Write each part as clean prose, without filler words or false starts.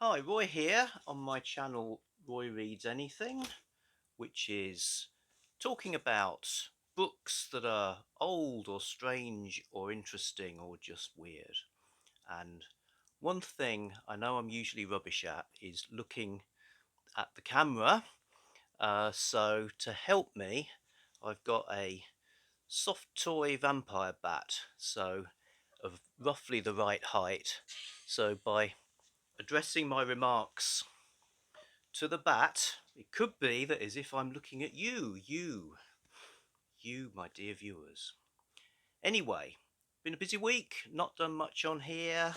Hi, Roy here on my channel Roy Reads Anything, which is talking about books that are old or strange or interesting or just weird. And one thing I know I'm usually rubbish at is looking at the camera. So to help me, I've got a soft toy vampire bat, so of roughly the right height. So by addressing my remarks to the bat, it could be that as if I'm looking at you, my dear viewers. Anyway, been a busy week, not done much on here.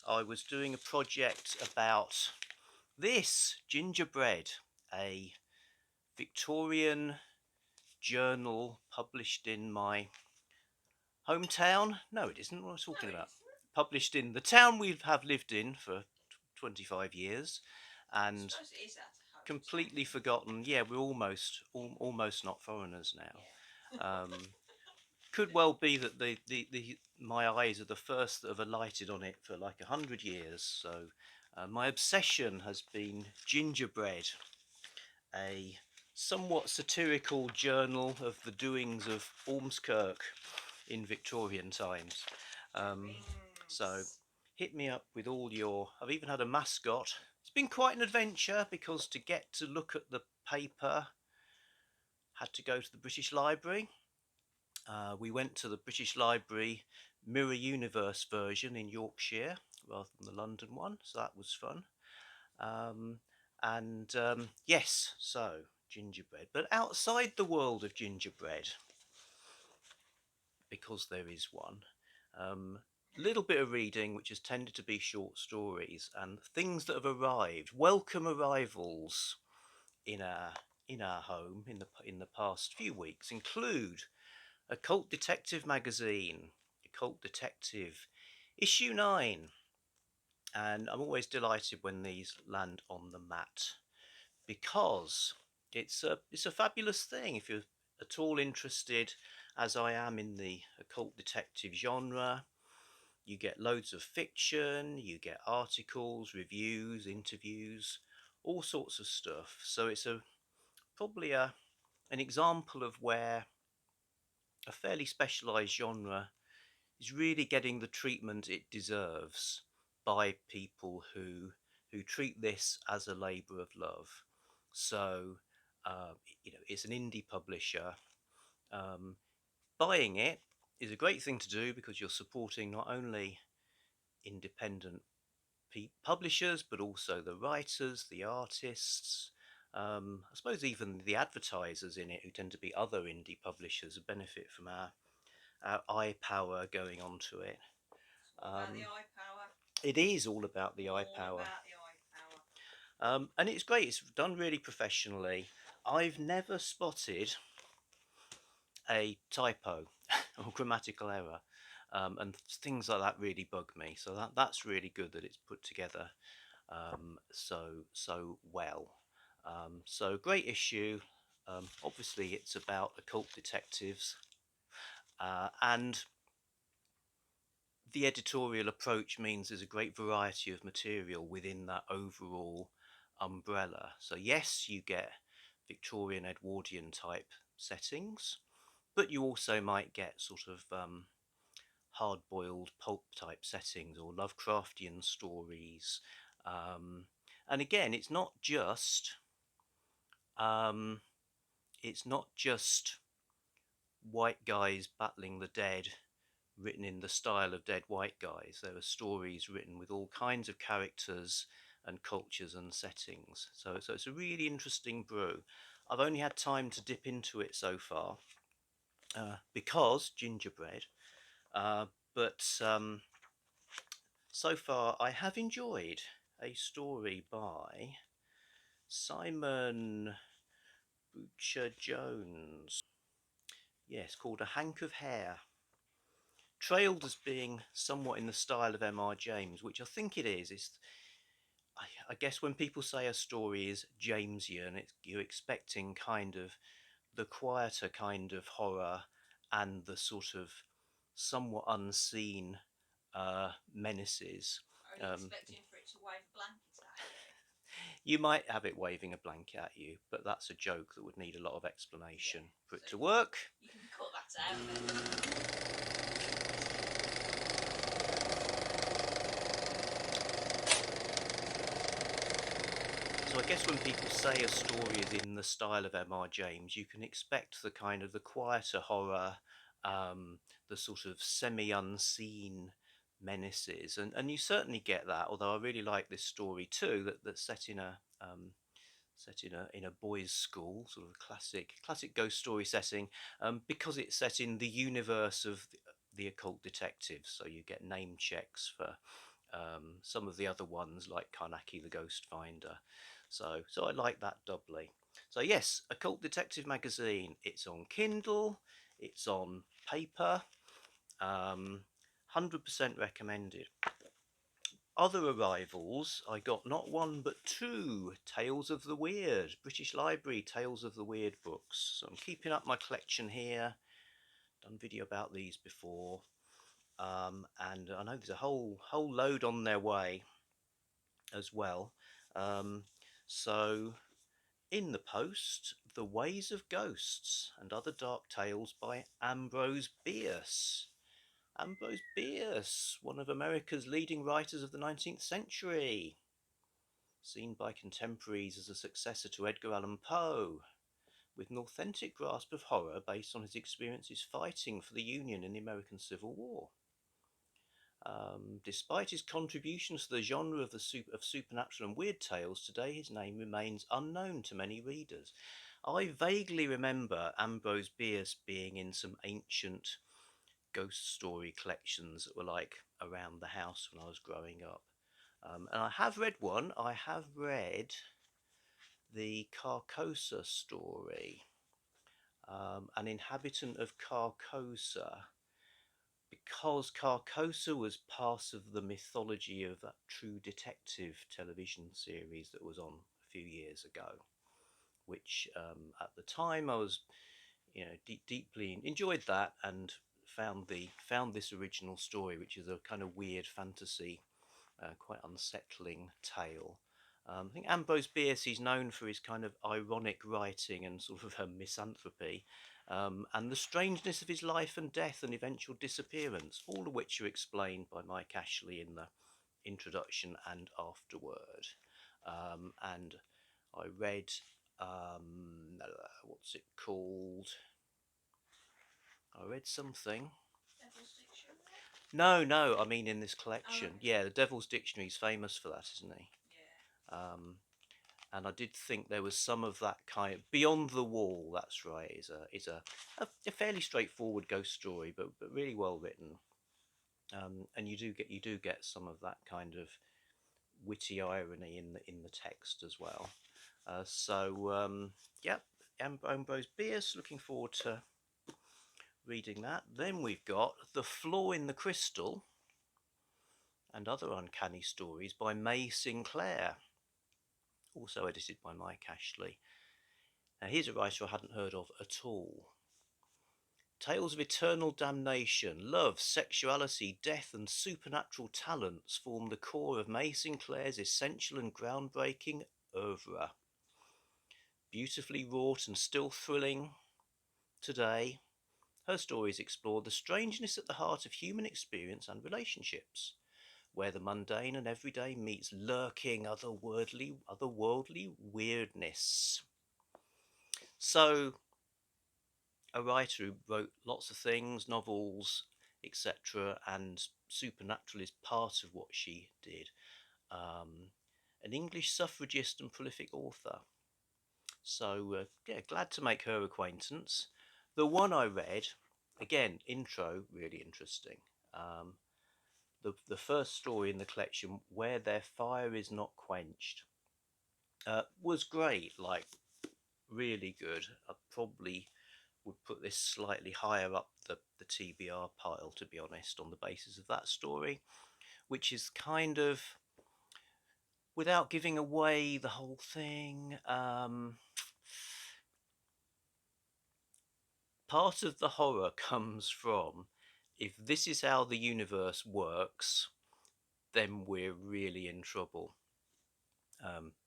I was doing a project about this Gingerbread, a Victorian journal published in my hometown. No, it isn't. What am I talking about? Published in the town we have lived in for 25 years, and completely forgotten. Yeah, we're almost not foreigners now. Could well be that the my eyes are the first that have alighted on it for like 100 years. So my obsession has been Gingerbread, a somewhat satirical journal of the doings of Ormskirk in Victorian times. Um, so hit me up with all your. I've even had a mascot. It's been quite an adventure because to get to look at the paper, had to go to the British Library. We went to the British Library Mirror Universe version in Yorkshire rather than the London one, so that was fun. Um, and yes, so gingerbread. But outside the world of gingerbread, because there is one, little bit of reading which has tended to be short stories and things that have arrived, welcome arrivals in our home in the past few weeks include Occult Detective Magazine, Occult Detective issue 9, and I'm always delighted when these land on the mat because it's a fabulous thing if you're at all interested, as I am, in the occult detective genre. You get loads of fiction, you get articles, reviews, interviews, all sorts of stuff. So it's probably an example of where a fairly specialized genre is really getting the treatment it deserves by people who treat this as a labor of love. So uh, it's an indie publisher. Um, Buying it is a great thing to do because you're supporting not only independent publishers but also the writers, the artists. I suppose even the advertisers in it, who tend to be other indie publishers, benefit from our eye power going onto it. It is all about the eye power. And it's great. It's done really professionally. I've never spotted a typo or grammatical error, and things like that really bug me. So that's really good that it's put together so well. So great issue. Obviously, it's about occult detectives, and the editorial approach means there's a great variety of material within that overall umbrella. So yes, you get Victorian Edwardian type settings, but you also might get sort of hard-boiled pulp type settings or Lovecraftian stories. Um, and again, um, it's not just white guys battling the dead written in the style of dead white guys. There are stories written with all kinds of characters and cultures and settings. So it's a really interesting brew. I've only had time to dip into it so far because gingerbread, uh, but so far I have enjoyed a story by Simon Butcher Jones. Yes, called A Hank of Hair. Trailed as being somewhat in the style of M.R. James, which I think it is. I guess when people say a story is Jamesian, you're expecting kind of the quieter kind of horror and the sort of somewhat unseen menaces. You might have it waving a blanket at you, but that's a joke that would need a lot of explanation for it to work. You can cut that out. So I guess when people say a story is in the style of M.R. James, you can expect the kind of the quieter horror, the sort of semi-unseen menaces, and you certainly get that. Although I really like this story too, that's set in a boys' school, sort of classic ghost story setting, because it's set in the universe of the occult detectives. So you get name checks for some of the other ones like Karnaki the Ghost Finder. So I like that doubly. So yes, Occult Detective Magazine. It's on Kindle. It's on paper. 100% recommended. Other arrivals, I got not one but two Tales of the Weird, British Library Tales of the Weird books. So I'm keeping up my collection here. Done video about these before. And I know there's a whole load on their way as well. Um, so in the post, The Ways of Ghosts and Other Dark Tales by Ambrose Bierce. Ambrose Bierce, one of America's leading writers of the 19th century, seen by contemporaries as a successor to Edgar Allan Poe, with an authentic grasp of horror based on his experiences fighting for the Union in the American Civil War. Despite his contributions to the genre of supernatural and weird tales, today his name remains unknown to many readers. I vaguely remember Ambrose Bierce being in some ancient ghost story collections that were like around the house when I was growing up. And I have read one. I have read the Carcosa story, An Inhabitant of Carcosa, because Carcosa was part of the mythology of that True Detective television series that was on a few years ago, which at the time I was, deeply enjoyed that, and found this original story, which is a kind of weird fantasy, quite unsettling tale. I think Ambrose Bierce is known for his kind of ironic writing and sort of misanthropy, and the strangeness of his life and death and eventual disappearance, all of which are explained by Mike Ashley in the introduction and afterword. And I read, what's it called? I read something. Devil's Dictionary? No, I mean in this collection. Oh, okay. Yeah, the Devil's Dictionary is famous for that, isn't he? Yeah. And I did think there was some of that kind of Beyond the Wall. That's right. Is a fairly straightforward ghost story, but really well written. And you do get some of that kind of witty irony in the text as well. Yeah, Ambrose Bierce. Looking forward to reading that. Then we've got The Flaw in the Crystal and Other Uncanny Stories by May Sinclair, also edited by Mike Ashley. Now, here's a writer I hadn't heard of at all. Tales of eternal damnation, love, sexuality, death, and supernatural talents form the core of May Sinclair's essential and groundbreaking oeuvre. Beautifully wrought and still thrilling today, her stories explore the strangeness at the heart of human experience and relationships, where the mundane and everyday meets lurking otherworldly weirdness. So, a writer who wrote lots of things, novels, etc., and supernatural is part of what she did. An English suffragist and prolific author. So, yeah, glad to make her acquaintance. The one I read, again, intro, really interesting. Um, the first story in the collection, Where Their Fire Is Not Quenched, was great, like really good. I probably would put this slightly higher up the TBR pile, to be honest, on the basis of that story, which is kind of, without giving away the whole thing, part of the horror comes from, if this is how the universe works, then we're really in trouble.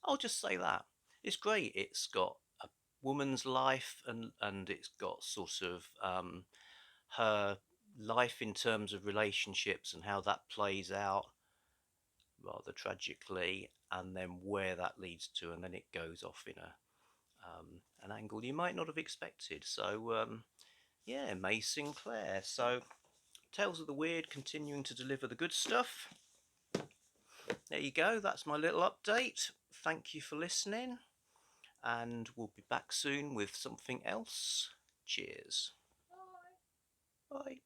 I'll just say that it's great. It's got a woman's life, and it's got sort of her life in terms of relationships and how that plays out rather tragically, and then where that leads to, and then it goes off in a an angle you might not have expected. So yeah, May Sinclair. So Tales of the Weird continuing to deliver the good stuff. There you go. That's my little update. Thank you for listening, and we'll be back soon with something else. Cheers. Bye. Bye.